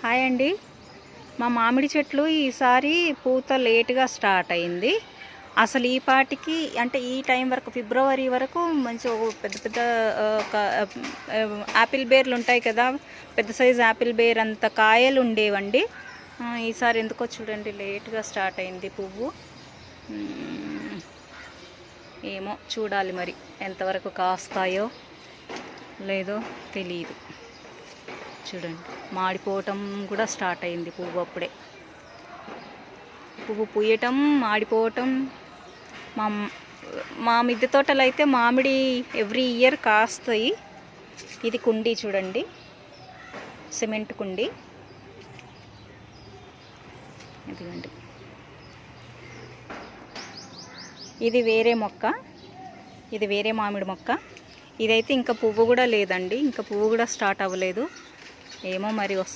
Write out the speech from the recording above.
Hi అండి. మా మామిడి చెట్లు ఈసారి పూత లేటుగా స్టార్ట్ అయింది. అసలు ఈ పాటికి అంటే ఈ టైం వరకు ఫిబ్రవరి వరకు మంచి పెద్ద పెద్ద యాపిల్ బేర్లు ఉంటాయి కదా, పెద్ద సైజు యాపిల్ బేర్ అంత కాయలు ఉండేవండి. ఈసారి ఎందుకో చూడండి లేటుగా స్టార్ట్ అయింది పువ్వు. ఏమో చూడాలి మరి ఎంతవరకు కాస్తాయో లేదో తెలియదు. చూడండి మాడిపోవటం కూడా స్టార్ట్ అయింది పువ్వు. అప్పుడే పువ్వు పూయటం, మాడిపోవటం. మా మిద్దె తోటలు అయితే మామిడి ఎవ్రీ ఇయర్ కాస్తాయి. ఇది కుండీ చూడండి, సిమెంట్ కుండీ. ఇదిగండి, ఇది వేరే మొక్క, ఇది వేరే మామిడి మొక్క. ఇదైతే ఇంకా పువ్వు కూడా లేదండి, ఇంకా పువ్వు కూడా స్టార్ట్ అవ్వలేదు. ఏమో మరి